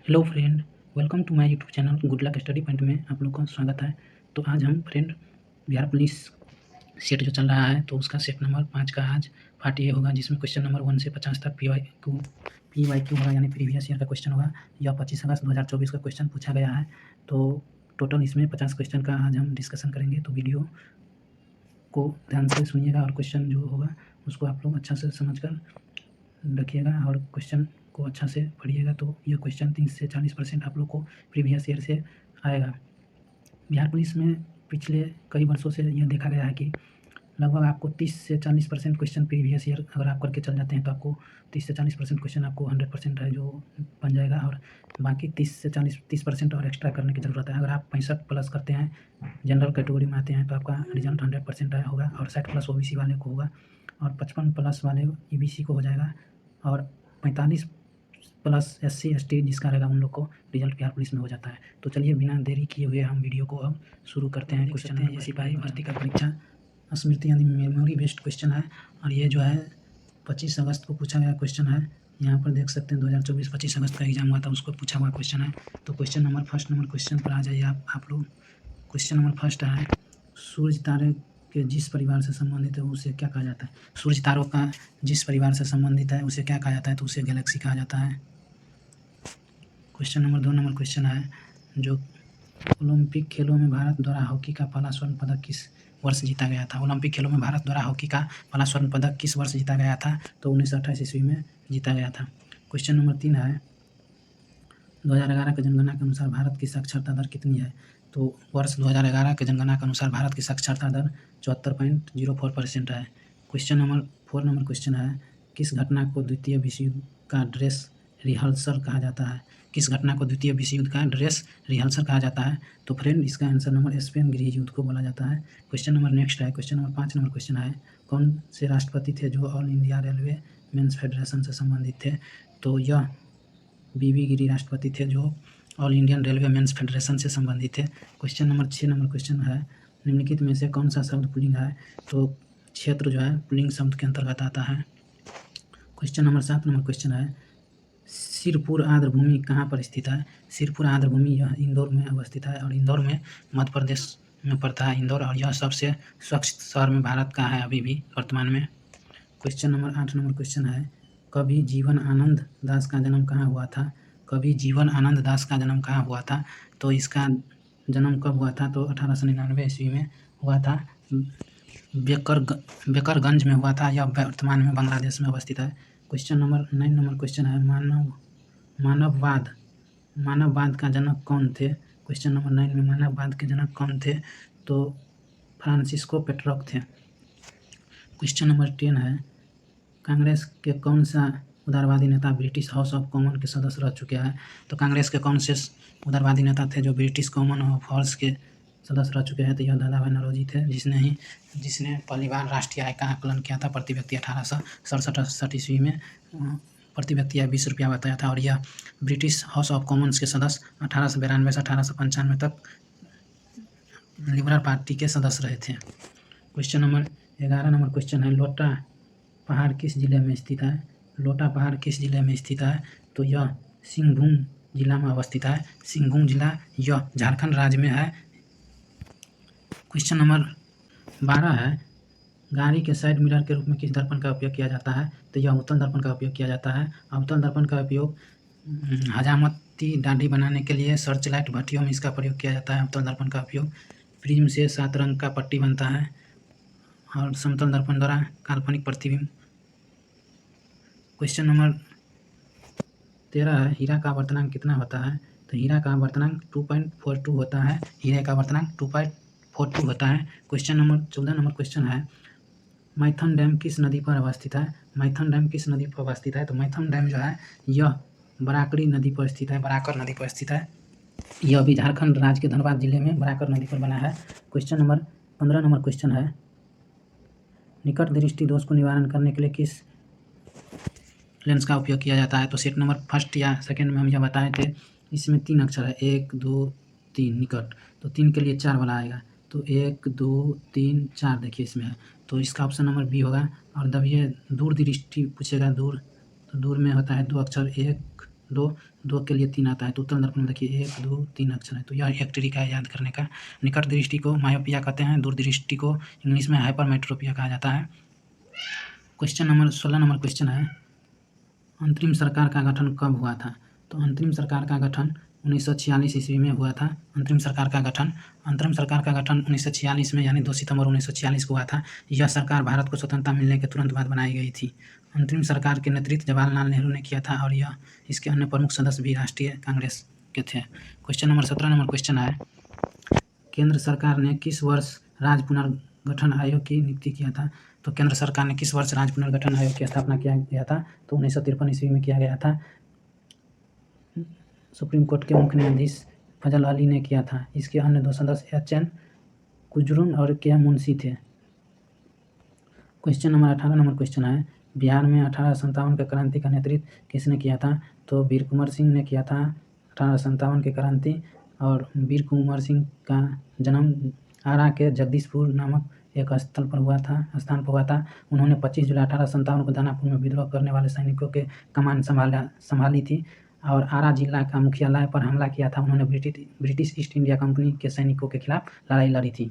Hello friend, welcome to my YouTube channel good luck study point में आप लोग का स्वागत है। तो आज हम फ्रेंड बिहार पुलिस सेट जो चल रहा है तो उसका सेट नंबर 5 का आज पार्ट ये होगा, जिसमें क्वेश्चन नंबर 1 से 50 तक पी वाई क्यू होगा, यानी प्रीवियस ईयर का क्वेश्चन होगा। यह 25 अगस्त 2024 का क्वेश्चन पूछा गया है। तो टोटल इसमें 50 क्वेश्चन का आज हम डिस्कशन करेंगे। तो वीडियो को ध्यान से सुनिएगा और क्वेश्चन जो होगा उसको आप लोग अच्छा से समझ कर रखिएगा और क्वेश्चन को अच्छा से पढ़िएगा। तो यह क्वेश्चन 30 से 40% आप लोग को प्रीवियस ईयर से आएगा। बिहार पुलिस में पिछले कई वर्षों से यह देखा गया है कि लगभग आपको 30 से 40% क्वेश्चन प्रीवियस ईयर अगर आप करके चल जाते हैं तो आपको 30 से 40% क्वेश्चन आपको 100% है जो बन जाएगा, और बाकी 30% और एक्स्ट्रा करने की ज़रूरत है। अगर आप 65 प्लस करते हैं, जनरल कैटेगरी में आते हैं, तो आपका रिजल्ट 100% आया होगा, और 60 प्लस ओबीसी वाले को होगा, और 55 प्लस वाले ईबीसी को हो जाएगा, और 45 प्लस एससी एसटी जिसका रहेगा उन लोग को रिजल्ट बिहार पुलिस में हो जाता है। तो चलिए बिना देरी किए हुए हम वीडियो को अब शुरू करते हैं। क्वेश्चन है ये सिपाही भर्ती का परीक्षा स्मृति यानी मेमोरी बेस्ड क्वेश्चन है, और ये जो है 25 अगस्त को पूछा गया क्वेश्चन है। यहाँ पर देख सकते हैं 2024 25 अगस्त का एग्जाम हुआ था, उसको पूछा हुआ क्वेश्चन है। तो question number first number question पर आ जाइए आप लोग। क्वेश्चन नंबर फर्स्ट है, सूर्य तारे के जिस परिवार से संबंधित है उसे क्या कहा जाता है? सूर्य तारों का जिस परिवार से संबंधित है उसे क्या कहा जाता है? तो उसे गैलेक्सी कहा जाता है। क्वेश्चन नंबर 2 नंबर क्वेश्चन है, जो ओलंपिक खेलों में भारत द्वारा हॉकी का पहला स्वर्ण पदक किस वर्ष जीता गया था? ओलंपिक खेलों में भारत द्वारा हॉकी का पहला स्वर्ण पदक किस वर्ष जीता गया था? तो 1928 ईस्वी में जीता गया था। क्वेश्चन नंबर 3 है, 2011 की जनगणना के अनुसार भारत की साक्षरता दर कितनी है? तो वर्ष 2011 के जनगणना के अनुसार भारत की साक्षरता दर 74.04% है। क्वेश्चन नंबर 4 नंबर क्वेश्चन है, किस घटना को द्वितीय विश्व युद्ध का ड्रेस रिहर्सल कहा जाता है? किस घटना को द्वितीय विश्व युद्ध का ड्रेस रिहर्सल कहा जाता है? तो फ्रेंड इसका आंसर नंबर स्पेन गृह युद्ध को बोला जाता है। क्वेश्चन नंबर नेक्स्ट है, क्वेश्चन नंबर 5 नंबर क्वेश्चन है, कौन से राष्ट्रपति थे जो all India railway men's federation से संबंधित थे? तो यह बीबी गिरी राष्ट्रपति थे जो all Indian railway men's federation से संबंधित थे। क्वेश्चन नंबर 6 नंबर क्वेश्चन है, निम्नलिखित में से कौन सा शब्द पुल्लिंग है? तो क्षेत्र जो है पुल्लिंग शब्द के अंतर्गत आता है। क्वेश्चन नंबर 7 नंबर क्वेश्चन है, सिरपुर आर्द्र भूमि कहाँ पर स्थित है? सिरपुर आर्द्र भूमि यह इंदौर में अवस्थित है, और इंदौर में मध्य प्रदेश में पड़ता है इंदौर, और यह सबसे स्वच्छ शहर में भारत का है अभी भी वर्तमान में। क्वेश्चन नंबर 8 नंबर क्वेश्चन है, कवि जीवन आनंद दास का जन्म कहाँ हुआ था? कवि जीवन आनंद दास का जन्म कहाँ हुआ था? तो इसका जन्म कब हुआ था? तो 1899 ईस्वी में हुआ था, बेकरगंज में हुआ था। यह वर्तमान में बांग्लादेश में अवस्थित है। क्वेश्चन नंबर 9 नंबर क्वेश्चन है, मानववाद का जनक कौन थे? क्वेश्चन नंबर 9 में मानववाद के जनक कौन थे? तो फ्रांसिस्को पेट्रोक थे। क्वेश्चन नंबर 10 है, कांग्रेस के कौन सा उदारवादी नेता ब्रिटिश हाउस ऑफ कॉमन के सदस्य रह चुके हैं? तो कांग्रेस के कौन से उदारवादी नेता थे जो ब्रिटिश कॉमन ऑफ हाउस के सदस्य रह चुके हैं? तो यह दादा भाई नौरोजी थे, जिसने पहली बार राष्ट्रीय आय का आकलन किया था प्रति व्यक्ति 1867 ईस्वी में। प्रति व्यक्ति 20 रुपया बताया था, और यह ब्रिटिश हाउस ऑफ कॉमन्स के सदस्य 1892 से 1895 तक लिबरल पार्टी के सदस्य रहे थे। क्वेश्चन नंबर 11 नंबर क्वेश्चन है, लोटा पहाड़ किस जिले में स्थित है? लोटा पहाड़ किस जिले में स्थित है? तो यह सिंहभूम जिला में अवस्थित है। सिंहभूम जिला यह झारखंड राज्य में है। क्वेश्चन नंबर 12 है, गाड़ी के साइड मिरर के रूप में किस दर्पण का उपयोग किया जाता है? तो यह उत्तल दर्पण का उपयोग किया जाता है। उत्तल दर्पण का उपयोग हजामती दाढ़ी बनाने के लिए सर्च लाइट भट्टियों में इसका प्रयोग किया जाता है। उत्तल दर्पण का उपयोग प्रिज्म से 7 रंग का पट्टी बनता है, और समतल दर्पण द्वारा काल्पनिक प्रतिबिंब। क्वेश्चन नंबर 13 है, हीरा का आवर्तनांक कितना होता है? तो हीरा का आवर्तनांक 2.42 होता है। हीरे का आवर्तनांक 2.42 होता है। क्वेश्चन नंबर 14 नंबर क्वेश्चन है, मैथन डैम किस नदी पर अवस्थित है? मैथन डैम किस नदी पर अवस्थित है? तो मैथन डैम जो है यह बराकरी नदी पर स्थित है, बराकर नदी पर स्थित है। यह भी झारखंड राज्य के धनबाद जिले में बराकर नदी पर बना है। क्वेश्चन नंबर 15 नंबर क्वेश्चन है, निकट दृष्टि दोष को निवारण करने के लिए किस लेंस का उपयोग किया जाता है? तो सेट नंबर फर्स्ट या सेकंड में हम यह बताए थे, इसमें 3 अक्षर है, 1 2 3 निकट, तो 3 के लिए 4 वाला आएगा। तो 1 2 3 4 देखिए इसमें है, तो इसका ऑप्शन नंबर बी होगा। और जब ये दूर दृष्टि पूछेगा, दूर, तो दूर में होता है 2 अक्षर, 1 दो, दो के लिए 3 आता है, तो उत्तल दर्पण में देखिए 1, 2, 3 अक्षर है, तो यह एक ट्रिक है याद करने का। निकट दृष्टि को मायोपिया कहते हैं, दूर दृष्टि को इंग्लिश में हाइपरमेट्रोपिया कहा जाता है। क्वेश्चन नंबर 16 नंबर क्वेश्चन है, अंतरिम सरकार का गठन कब हुआ था? तो अंतरिम सरकार का गठन 1946 ईस्वी में हुआ था। अंतरिम सरकार का गठन 1946 में यानी 2 सितंबर 1946 को हुआ था। यह सरकार भारत को स्वतंत्रता मिलने के तुरंत बाद बनाई गई थी। अंतरिम सरकार के नेतृत्व जवाहरलाल नेहरू ने किया था और यह इसके अन्य प्रमुख सदस्य भी राष्ट्रीय कांग्रेस के थे। क्वेश्चन नंबर 17 नंबर क्वेश्चन है, केंद्र सरकार ने किस वर्ष राज्य पुनर्गठन आयोग की नियुक्ति किया था? तो केंद्र सरकार ने किस वर्ष राज्य पुनर्गठन आयोग की स्थापना किया गया था? तो 1953 ईस्वी में किया गया था। सुप्रीम कोर्ट के मुख्य न्यायाधीश फजल अली ने किया था। इसके अन्य 2 सदस्य एच.एन. कुजरून और के मुंशी थे। क्वेश्चन नंबर 18 नंबर क्वेश्चन है, बिहार में 1857 के क्रांति का नेतृत्व किसने किया था? तो वीर कुंवर सिंह ने किया था 1857 की क्रांति। और वीर कुंवर सिंह का जन्म आरा के जगदीशपुर नामक एक स्थान पर हुआ था। उन्होंने 25 जुलाई 1857 को दानापुर में विद्रोह करने वाले सैनिकों के कमान संभाली थी और आरा जिला का मुख्यालय पर हमला किया था। उन्होंने ब्रिटिश ईस्ट इंडिया कंपनी के सैनिकों के खिलाफ लड़ाई लड़ी थी।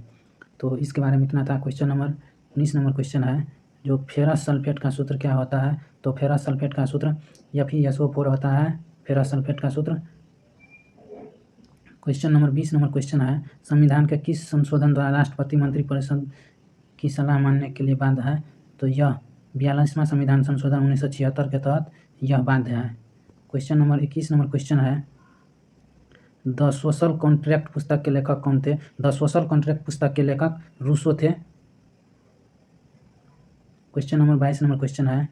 तो इसके बारे में इतना था। क्वेश्चन नंबर 19 नंबर क्वेश्चन है, जो फेरस सल्फेट का सूत्र क्या होता है? तो फेरस सल्फेट का सूत्र FeSO4 होता है, फेरस सल्फेट का सूत्र। क्वेश्चन नंबर 20 नंबर क्वेश्चन है, संविधान के किस संशोधन द्वारा राष्ट्रपति मंत्रिपरिषद की सलाह मानने के लिए बाध्य है? तो यह 42वां संविधान संशोधन 1976 के तहत यह बाध्य है। क्वेश्चन नंबर 21 नंबर क्वेश्चन है, द सोशल कॉन्ट्रैक्ट पुस्तक के लेखक कौन थे? द सोशल कॉन्ट्रैक्ट पुस्तक के लेखक रूसो थे। क्वेश्चन नंबर 22 नंबर क्वेश्चन है,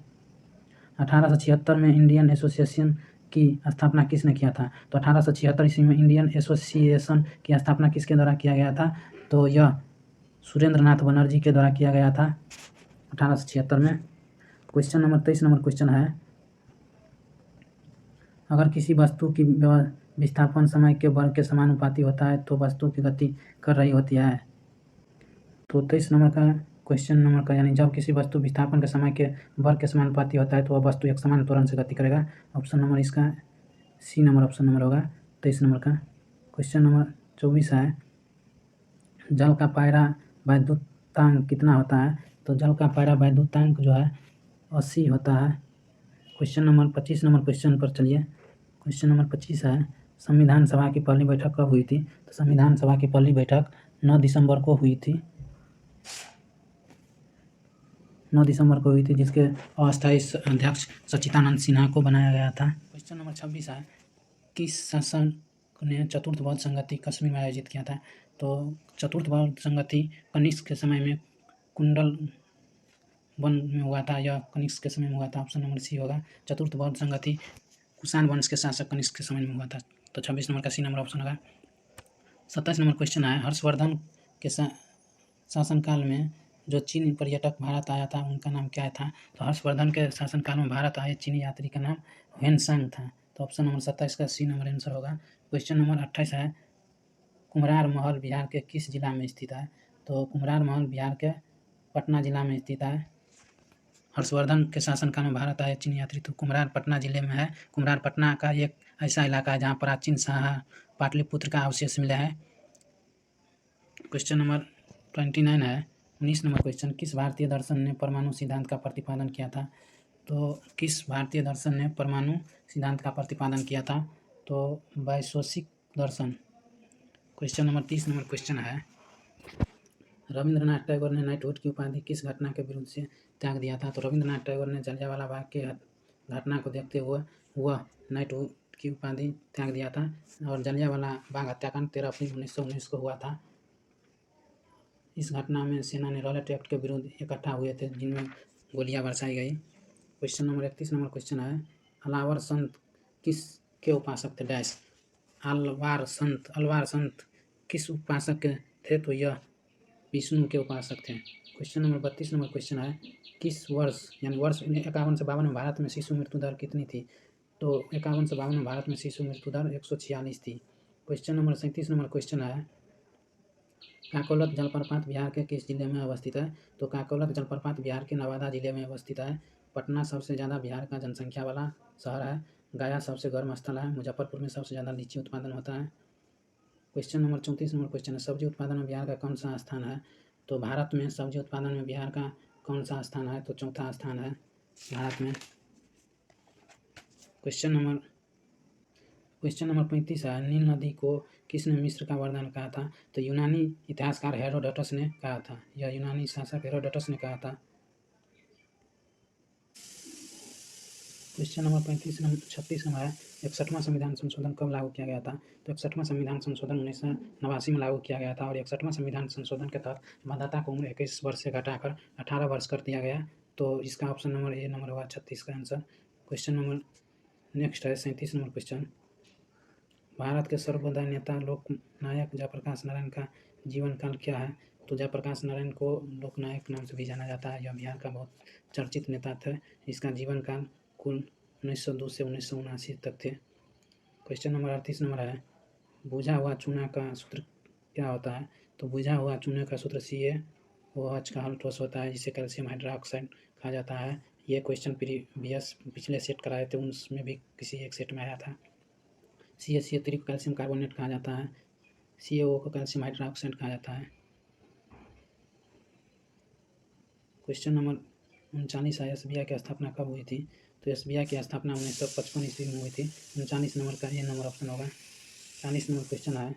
1876 में इंडियन एसोसिएशन की स्थापना किसने किया था? तो 1876 ईस्वी में इंडियन एसोसिएशन की स्थापना किसके द्वारा किया गया था? तो यह सुरेंद्र नाथ बनर्जी के द्वारा किया गया था 1876 में। क्वेश्चन नंबर 23 नंबर क्वेश्चन है, अगर किसी वस्तु की विस्थापन समय के वर्ग के समानुपाती होता है तो वस्तु की गति कर रही होती है। तो 23 नंबर का क्वेश्चन नंबर का यानी जब किसी वस्तु विस्थापन के समय के वर्ग के समानुपाती होता है तो वह वस्तु एक समान त्वरण से गति करेगा। ऑप्शन नंबर इसका सी नंबर ऑप्शन नंबर होगा 23 नंबर का। क्वेश्चन नंबर 24 है, जल का पायरा वैद्युतांक कितना होता है? तो जल का पायरा वैद्युतांक जो है 80 होता है। क्वेश्चन नंबर 25 नंबर क्वेश्चन पर चलिए। क्वेश्चन नंबर 25 है, संविधान सभा की पहली बैठक कब हुई थी? तो संविधान सभा की पहली बैठक 9 दिसंबर को हुई थी। 9 दिसंबर को हुई थी, जिसके अस्थायी अध्यक्ष सच्चिदानंद सिन्हा को बनाया गया था। क्वेश्चन नंबर 26 है, किस शासक ने चतुर्थ बौद्ध संगति कश्मीर में आयोजित किया था? तो चतुर्थ बौद्ध संगति कनिष्क के समय में कुंडल वन में हुआ था। यह कनिष्क के समय में हुआ था। ऑप्शन नंबर सी होगा। चतुर्थ बौद्ध संगति कुषाण वंश के शासक कनिष्क के समय में हुआ था। तो 26 नंबर का सी नंबर ऑप्शन होगा। 27 नंबर क्वेश्चन है, हर्षवर्धन के शासनकाल में जो चीनी पर्यटक भारत आया था उनका नाम क्या था? तो हर्षवर्धन के शासनकाल में भारत आए चीनी यात्री का नाम ह्वेनसांग था। तो ऑप्शन नंबर 27 का सी नंबर आंसर होगा। क्वेश्चन नंबर 28 है, कुम्हरार महल बिहार के किस जिला में स्थित है? तो कुम्हरार महल बिहार के पटना जिला में स्थित है। हर्षवर्धन के शासनकाल में भारत आए चीनी यात्री, तो कुम्हरार पटना जिले में है। कुम्हरार पटना का एक ऐसा इलाका है जहाँ प्राचीन शाह पाटलिपुत्र का अवशेष मिला है। क्वेश्चन नंबर 29 है, 19 नंबर क्वेश्चन, किस भारतीय दर्शन ने परमाणु सिद्धांत का प्रतिपादन किया था? तो किस भारतीय दर्शन ने परमाणु सिद्धांत का प्रतिपादन किया था? तो वैशेषिक दर्शन। क्वेश्चन नंबर 30 नंबर क्वेश्चन है, रविंद्रनाथ टैगोर ने नाइटहुड की उपाधि किस घटना के विरुद्ध से त्याग दिया था? तो रविंद्रनाथ टैगोर ने जलियांवाला बाग के घटना को देखते हुए वह नाइटहुड की उपाधि त्याग दिया था। और जलियांवाला बाग हत्याकांड 13 अप्रैल 1919 को हुआ था। इस घटना में सेना ने रॉलेट एक्ट के विरुद्ध इकट्ठा हुए थे, जिनमें गोलियां बरसाई गई। क्वेश्चन नंबर 31 नंबर क्वेश्चन है, अलवार संत किस के उपासक थे? डैश। अलवार संत किस उपासक के थे? तो यह विष्णु के उपासक थे। क्वेश्चन नंबर 32 नंबर क्वेश्चन है, किस वर्ष यानी वर्ष 51 से 52 में भारत में शिशु मृत्यु दर कितनी थी? तो 51 से 52 में भारत में शिशु मृत्यु दर 146 थी। क्वेश्चन नंबर 37 नंबर क्वेश्चन है, काकोलत जलप्रपात बिहार के किस जिले में अवस्थित है? तो काकोलत जलप्रपात बिहार के नवादा जिले में अवस्थित है। पटना सबसे ज़्यादा बिहार का जनसंख्या वाला शहर है। गया सबसे गर्म स्थल है। मुजफ्फरपुर में सबसे ज़्यादा लीची उत्पादन होता है। क्वेश्चन नंबर 34 नंबर क्वेश्चन है, सब्जी उत्पादन में बिहार का कौन सा स्थान है? तो भारत में सब्जी उत्पादन में बिहार का कौन सा स्थान है? तो चौथा स्थान है भारत में। क्वेश्चन नंबर 35 है, नील नदी को किसने मिस्र का वरदान कहा था? तो यूनानी इतिहासकार हेरोडोटस ने कहा था। यह यूनानी शासक हेरोडोटस ने कहा था। क्वेश्चन नंबर 36 नंबर है, 61वां संविधान संशोधन कब लागू किया गया था? तो 61वां संविधान संशोधन 1989 में लागू किया गया था और 61वां संविधान संशोधन के तहत मतदाता को उम्र 21 वर्ष से घटाकर 18 वर्ष कर दिया गया। तो इसका ऑप्शन नंबर ए नंबर होगा 36 का आंसर। क्वेश्चन नंबर नेक्स्ट है 37 नंबर क्वेश्चन, भारत के सर्वोदय नेता लोकनायक जयप्रकाश नारायण का जीवन काल क्या है? तो जयप्रकाश नारायण को लोकनायक नाम से भी जाना जाता है। यह बिहार का बहुत चर्चित नेता थे। इसका जीवन काल कुल 1902 से 1979 तक थे। क्वेश्चन नंबर 38 नंबर है, बुझा हुआ चूना का सूत्र क्या होता है? तो बुझा हुआ चूने का सूत्र CaOH का हल ठोस होता है, जिसे कैल्शियम हाइड्रोक्साइड कहा जाता है। ये क्वेश्चन प्रीवियस पिछले सेट कराए थे, उसमें भी किसी एक सेट में आया था। CaCO3 को कैल्शियम कार्बोनेट कहा जाता है। CaO को कैल्शियम हाइड्रोक्साइड कहा जाता है। क्वेश्चन नंबर 39 है, SBI की स्थापना कब हुई थी? तो SBI की स्थापना 1955 ईस्वी में हुई थी। 39 नंबर का ये नंबर ऑप्शन होगा। 40 नंबर क्वेश्चन है,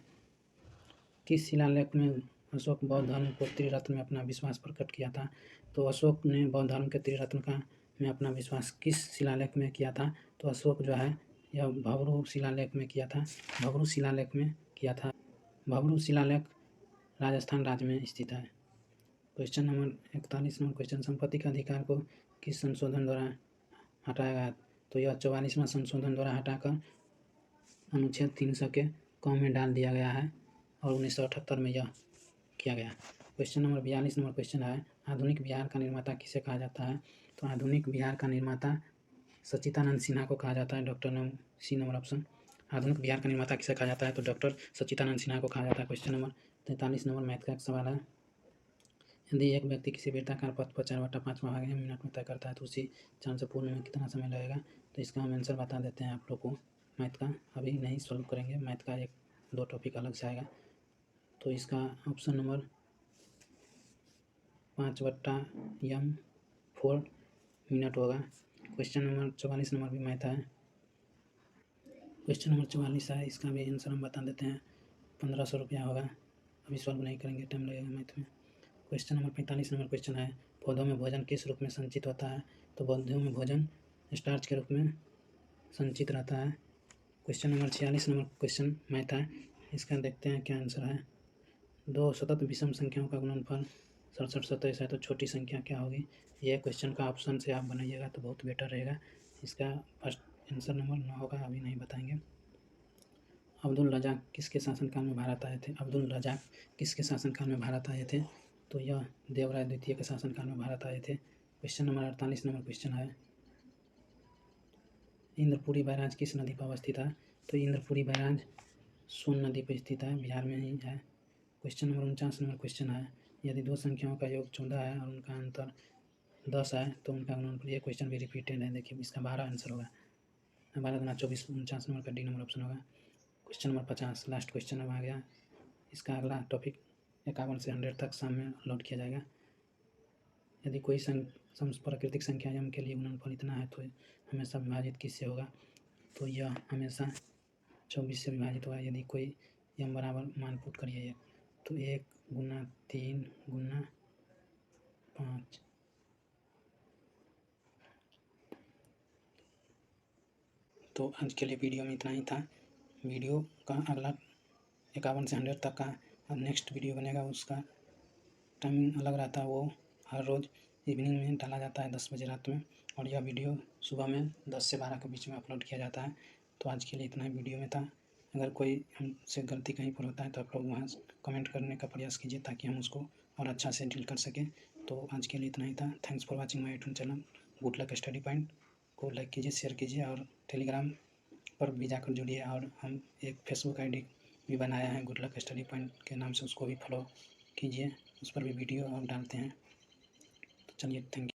किस शिलालेख में अशोक बौद्ध धर्म को त्रिरत्न में अपना विश्वास प्रकट किया था? तो अशोक ने बौद्ध धर्म के त्रिरत्न का में अपना विश्वास किस शिलालेख में किया था? तो अशोक जो है यह भवरू शिलालेख में किया था। भवरू शिलालेख में किया था। भवरू शिलालेख राजस्थान राज्य में स्थित है। क्वेश्चन नंबर 41 नंबर क्वेश्चन, संपत्ति का अधिकार को किस संशोधन द्वारा हटाया गया? तो यह 44वां संशोधन द्वारा हटाकर अनुच्छेद 300 के क में डाल दिया गया है और 1978 में यह किया गया। क्वेश्चन नंबर 42 नंबर क्वेश्चन है, आधुनिक बिहार का निर्माता किसे कहा जाता है? तो आधुनिक बिहार का निर्माता सच्चिदानंद सिन्हा को कहा जाता है। Doctor C number option. आधुनिक बिहार का निर्माता किसे कहा जाता है? तो डॉक्टर सच्चिदानंद सिन्हा को कहा जाता है। क्वेश्चन नंबर 43 नंबर मैथ का एक सवाल है, यदि एक व्यक्ति किसी वृत्ताकार पथ पर 4/5 भाग मिनट में तय करता है तो उसी चांद से पूर्ण में कितना समय लगेगा? तो इसका हम आंसर बता देते हैं आप लोग को। मैथ का अभी नहीं सॉल्व करेंगे, मैथ का 1-2 टॉपिक अलग से आएगा। तो इसका ऑप्शन नंबर 5/4 मिनट होगा। क्वेश्चन नंबर 44 नंबर भी मैथ है। क्वेश्चन नंबर 44 है, इसका भी आंसर हम बता देते हैं। 1500 रुपया होगा। अभी सॉल्व नहीं करेंगे, टाइम लगेगा मैथ में। क्वेश्चन नंबर 45 नंबर क्वेश्चन है, पौधों में भोजन किस रूप में संचित होता है? तो पौधों में भोजन स्टार्च के रूप में संचित रहता है। Question number 46 number question math है, इसका देखते हैं क्या आंसर है। दो सतत विषम संख्याओं का गुणनफल 67 है तो छोटी संख्या क्या होगी? ये क्वेश्चन का ऑप्शन से आप बनाइएगा तो बहुत बेटर रहेगा। इसका फर्स्ट आंसर नंबर 9 होगा, अभी नहीं बताएंगे। अब्दुल रज़ाक किसके शासनकाल में भारत आए थे? अब्दुल रज़ाक किसके शासनकाल में भारत आए थे? तो यह देवराय द्वितीय के शासनकाल में भारत आए थे। क्वेश्चन नंबर 48 नंबर क्वेश्चन है, इंद्रपुरी बैराज किस नदी पर अवस्थित है? तो इंद्रपुरी बैराज सोन नदी पर स्थित है, बिहार में ही है। क्वेश्चन नंबर 49 नंबर क्वेश्चन है, यदि दो संख्याओं का योग 14 है और उनका अंतर 10 है तो उनका गुणनफल। ये क्वेश्चन भी रिपीटेड है, देखिए इसका 12 आंसर होगा। 12 गुना 24, 49 नंबर का डी नंबर ऑप्शन होगा। क्वेश्चन नंबर 50 लास्ट क्वेश्चन अब आ गया। इसका अगला टॉपिक 51 से 100 तक शाम में अपलोड किया जाएगा। यदि कोई प्राकृतिक संख्या m के लिए गुणनफल इतना है तो हमेशा विभाजित किससे होगा? तो यह हमेशा 24 से विभाजित होगा। यदि कोई m बराबर मान पुट करिए तो 1 गुना 3 गुना 5। तो आज के लिए वीडियो में इतना ही था। वीडियो का अगला 51 से 100 तक का नेक्स्ट वीडियो बनेगा, उसका टाइमिंग अलग रहता है। वो हर रोज़ इवनिंग में डाला जाता है 10 बजे रात में, और यह वीडियो सुबह में 10 से 12 के बीच में अपलोड किया जाता है। तो आज के लिए इतना ही वीडियो में था। अगर कोई हमसे गलती कहीं पर होता है तो आप लोग वहाँ कमेंट करने का प्रयास कीजिए ताकि हम उसको और अच्छा से डील कर सकें। तो आज के लिए इतना ही था। Thanks for watching my YouTube channel good luck study point को लाइक कीजिए, शेयर कीजिए और टेलीग्राम पर भी जाकर जुड़िए। और हम एक फेसबुक ID भी बनाया है गुड लक स्टडी पॉइंट के नाम से, उसको भी फॉलो कीजिए, उस पर भी वीडियो हम डालते हैं। तो चलिए, थैंक यू।